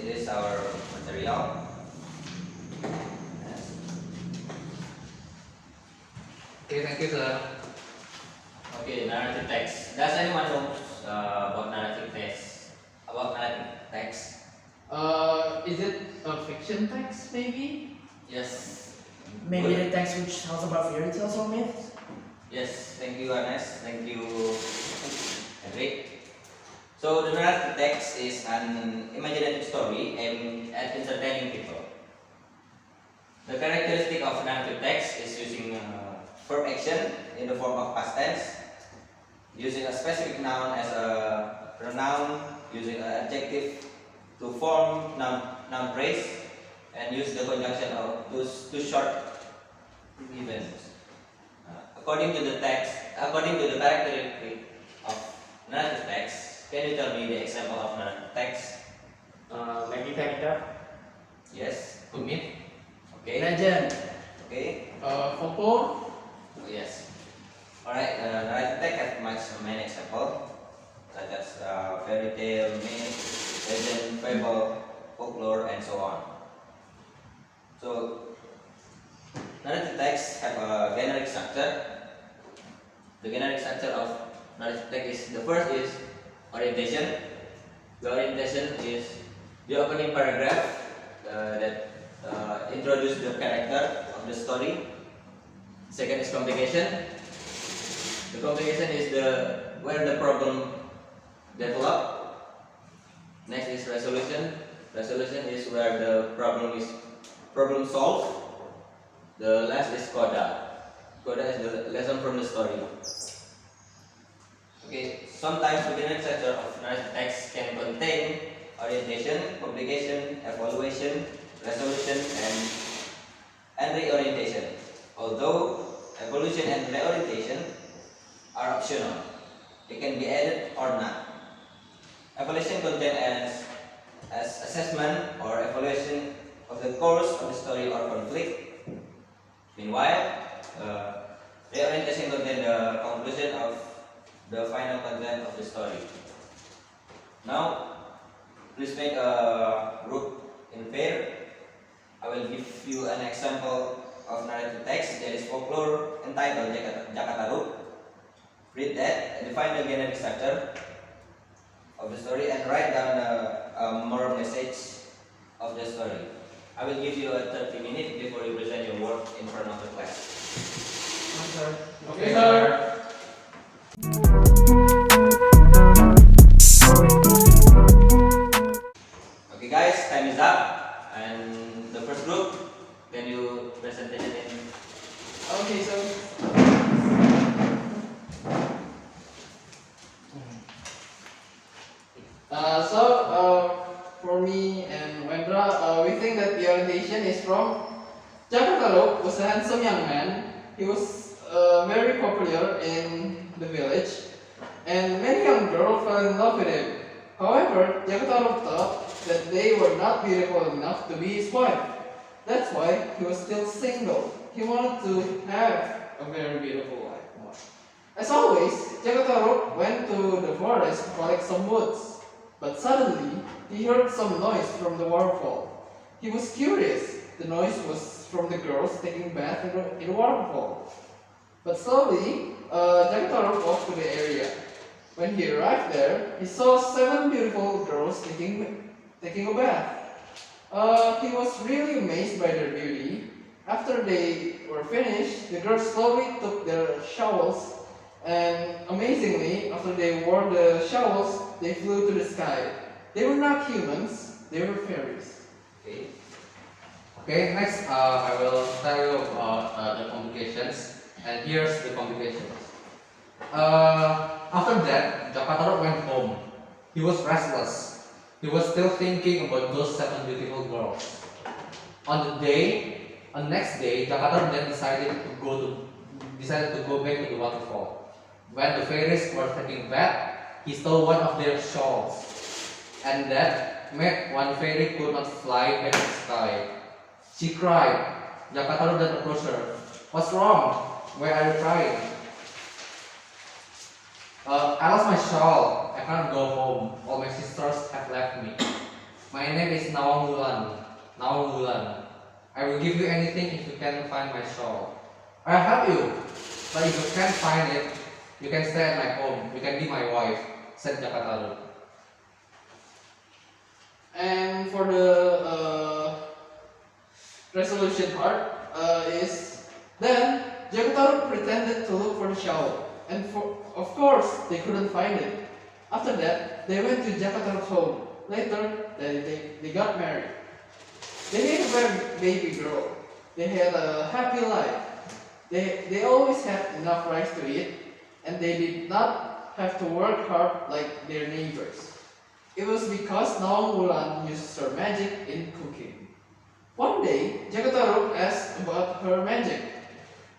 this is our material. Yes. Okay, thank you, sir. Okay, narrative text. Does anyone know about narrative text? About narrative text? Is it a fiction text, maybe? Yes. Maybe Good. the text which tells about fairy tales or myths? Yes, thank you, Ernest. Thank you, Henrik. So the narrative text is an imaginative story aimed at entertaining people. The characteristic of narrative text is using verb action in the form of past tense, using a specific noun as a pronoun, using an adjective to form noun phrase, and use the conjunction of those two short events. According to the characteristic of narrative text, can you tell me the example of narrative text? Maybe character. Yes. Myth. Okay. Legend. Okay. Folklore. Yes. Alright. Narrative text has many examples, such as fairy tale, myth, legend, fable, folklore, and so on. So narrative texts have a generic structure. The generic structure of narrative text is, the first is orientation. The orientation is the opening paragraph that introduce the character of the story. Second is complication. The complication is where the problem develop. Next is resolution. Resolution is where the problem solved. The last is coda. Coda is the lesson from the story. Okay, sometimes the generic structure of narrative text can contain orientation, complication, evaluation, resolution, and reorientation. Although evolution and reorientation are optional, they can be added or not. Evaluation contains as assessment or evaluation of the course of the story or conflict. Meanwhile, reorientation contains the conclusion of the final content of the story. Now, please make a group in pair. I will give you an example of narrative text that is folklore entitled Jakarta. Read that and define the generic structure of the story and write down the moral message of the story. I will give you a 30 minutes before you present your work in front of the class. Okay, sir. Okay guys, time is up. And the first group, can you presentation in? Okay, so for me and Wendra, we think that the orientation is from Jakarta was a handsome young man. He was very popular in the village, and many young girls fell in love with him. However, Jakarta thought that they were not beautiful enough to be his wife. That's why he was still single. He wanted to have a very beautiful wife. As always, Jakarta went to the forest to collect some woods. But suddenly, he heard some noise from the waterfall. He was curious. The noise was from the girls taking bath in the waterfall. But slowly, Jakarta walked to the area. When he arrived there, he saw 7 beautiful girls taking a bath. He was really amazed by their beauty. After they were finished, the girls slowly took their showels, and amazingly, after they wore the showels, they flew to the sky. They were not humans, they were fairies. Okay. Okay, next I will tell you about the complications, and here's the complications. After that, Jakarta went home. He was restless. He was still thinking about those 7 beautiful girls. On the next day, Jakarta then decided to go back to the waterfall. When the fairies were taking bath, he stole one of their shawls, and that made one fairy could not fly back to the sky. She cried. Jakarta then approached her. "What's wrong? Why are you crying?" "I lost my shawl. I can't go home. All my sisters have left me. My my name is Nawang Wulan. I will give you anything if you can find my shawl. I'll help you, but if you can't find it, you can stay at my home. You can be my wife," said Jakataru. And for the resolution part is then Jakataru pretended to look for the shawl, and of course they couldn't find it. After that, they went to Jakataru's home. Later, they got married. They had a baby girl. They had a happy life. They always had enough rice to eat, and they did not have to work hard like their neighbors. It was because Nawang Wulan uses her magic in cooking. One day, Jakataru asked about her magic.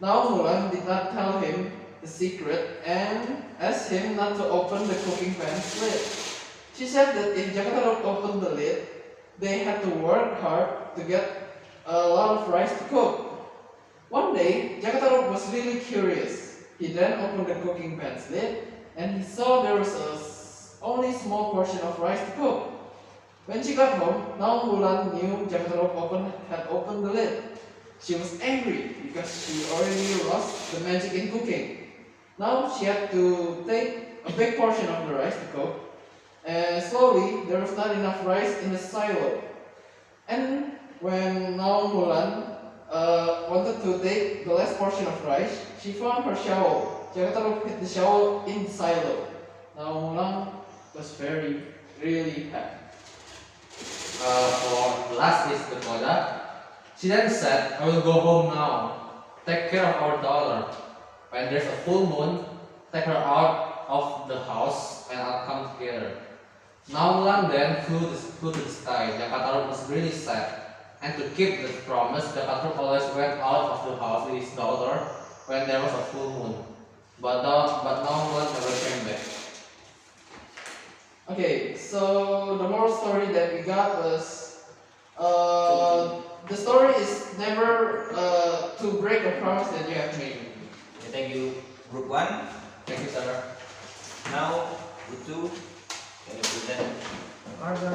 Nawang Wulan did not tell him the secret and asked him not to open the cooking pan's lid. She said that if Jakataru opened the lid, they had to work hard to get a lot of rice to cook. One day, Jakataru was really curious. He then opened the cooking pan's lid and he saw there was only a small portion of rice to cook. When she got home, Nawang Wulan knew Jakataru had opened the lid. She was angry because she already lost the magic in cooking. Now she had to take a big portion of the rice to cook, and slowly there was not enough rice in the silo. And when Nawang Wulan wanted to take the last portion of rice, she found her shovel. Jakataru hid the shovel in the silo. Nawang Wulan was really happy. For last is the Koda. She then said, "I will go home now. Take care of our daughter. When there's a full moon, take her out of the house and I'll come together." Nawang Wulan then flew to the sky. Jakataru was really sad. And to keep the promise, Jakataru always went out of the house with his daughter when there was a full moon. But Nawang Wulan never came back. Okay, so the moral story that we got was the story is never to break a promise that you have made. Okay, thank you, Group 1. Thank you, sir. Now, Group 2, can you present? Arthur.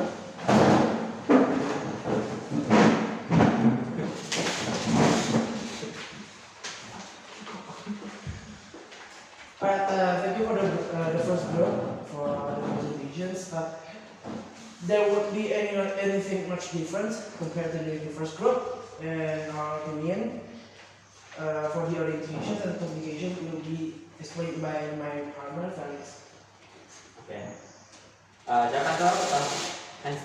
Alright, thank you for the first group for the presentations. There would be anything much different compared to the first group, in our opinion. For the orientation and publication will be explained by my partner Felix. Okay. Jakataru was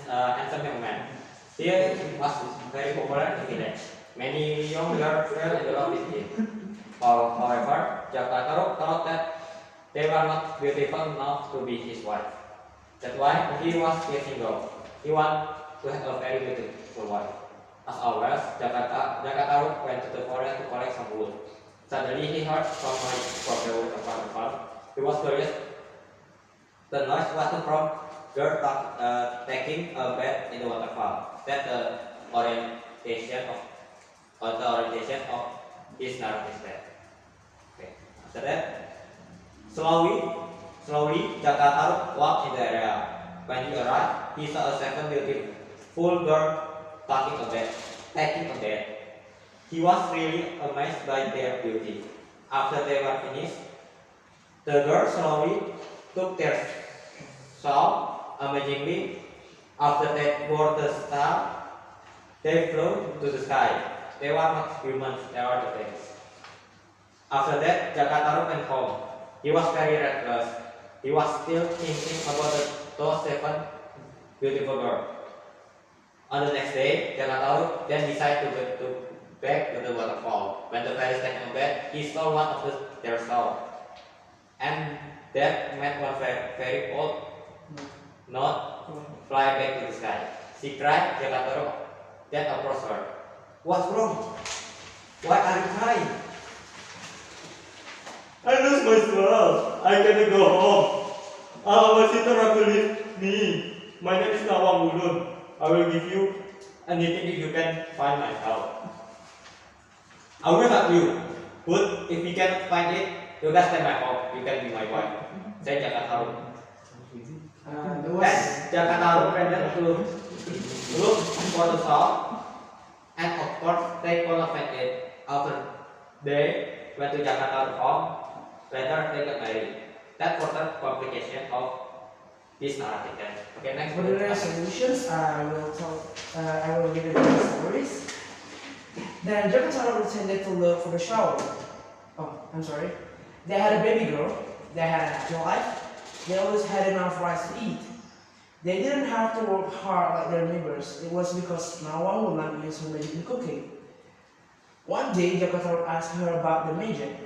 a handsome young man. He was very popular in the village. Many young girls fell in love with him. However, Jakataru thought that they were not beautiful enough to be his wife. That's why he was still single. He wanted to have a very beautiful wife. As always, Jakataru went to the forest to collect some wood. Suddenly he heard some noise from the wood around the farm. He was curious. The noise wasn't from girl taking a bath in the waterfall. That's the orientation of his narrative there. Okay. After that, slowly Jakataru walked in the area. When he arrived, he saw a second beautiful girl taking a bed. He was really amazed by their beauty. After they were finished, the girl slowly took their shawl amazingly. After they wore the star, they flew to the sky. They were not humans, they were the things. After that, Jakataru went home. He was very restless. He was still thinking about those 7 beautiful girls. On the next day, Jakataru then decided to go back to the waterfall. When the fairy taking a bath, he saw one of their souls. And that made one very old not fly back to the sky. She cried. Jakataru then approached her. "What's wrong? Why are you crying?" "I lose myself. I cannot go home. My sister will leave me. My name is Nawang Wulan. I will give you anything if you can find my house. I will help you. But if you cannot find it, you can stay my home. You can be my wife," said Jakataru. The was Then Jakarta went to look for the shop, and of course they couldn't find it. After they went to Jakarta home, later they got married. That was the complication of this narrative. Okay, next for the resolutions. I will read the stories. Then Jakarta pretended to look for the shower. Oh, I'm sorry. They had a baby girl. They had a happy life. They always had enough rice to eat. They didn't have to work hard like their neighbors. It was because no one would not use her magic in cooking. One day, Jakarta asked her about the magic.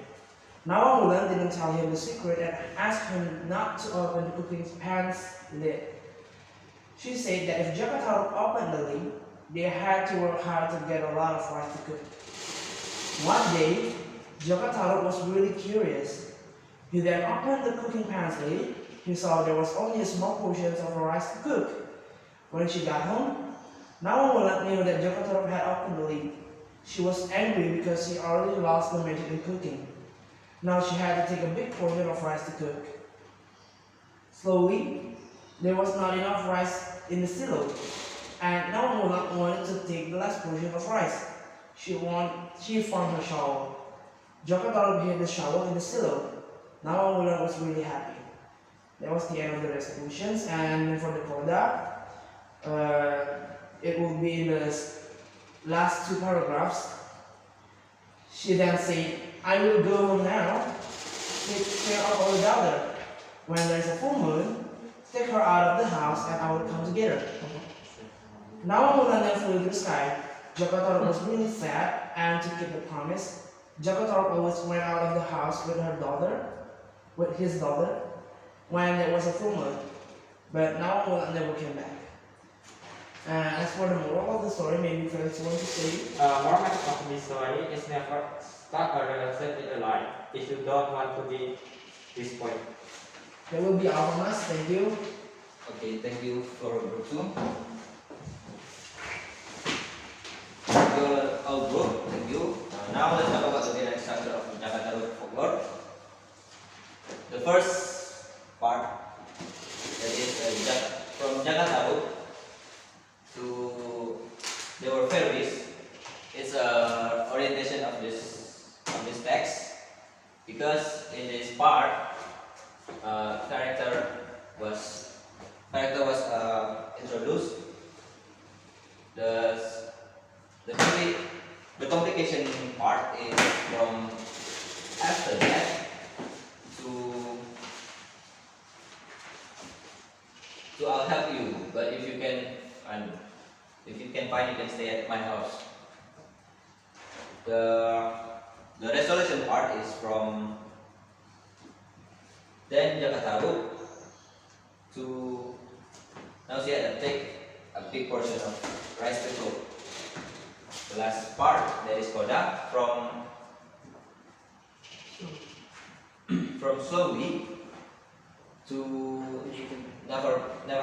Nawang didn't tell him the secret and asked him not to open the cooking pan's lid. She said that if Jakarta opened the lid, they had to work hard to get a lot of rice to cook. One day, Jakarta was really curious. He then opened the cooking pan's lid. He saw there was only a small portion of rice to cook. When she got home, Nawang knew that Jakarta had opened the lid. She was angry because she already lost the magic in cooking. Now she had to take a big portion of rice to cook. Slowly, there was not enough rice in the silo, and Nawang wanted to take the last portion of rice. She found her shovel. Jakarta hid the shovel in the silo. Nawang was really happy. That was the end of the resolutions, and for the coda, it will be in the last two paragraphs. She then said, I will go home now, take care of our daughter. When there is a full moon, take her out of the house and I will come together. Now Mulan then flew to the sky. Jakarta was really sad, and to keep the promise, Jakarta always went out of the house with his daughter, when there was a full moon. But now Mulan never came back. As for the moral of the story, maybe friends want to say. Moral message of this story is never start a relationship in your life if you don't want to be this point. That will be all from us. Thank you. Okay, thank you for group 2. All group, thank you. Now let's talk about the direct structure of Jakarta folklore. The first part, that is from Jakarta to there were fairies. It's a orientation of this text, because in this part character was introduced. The complication part is from after that to I'll help you, but if you can find, you can stay at my house. The resolution part is from then Jakarta to now she had to take a big portion of rice to cook. The last part, that is Koda, from slowly to never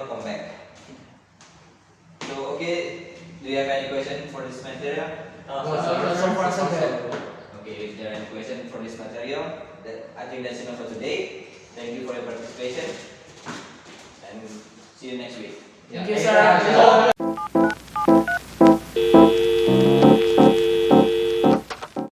come back. So okay, do you have any question for this material? So far so good. Okay, if there are any questions for this material, I think that's enough for today. Thank you for your participation, and see you next week. Thank you, sir.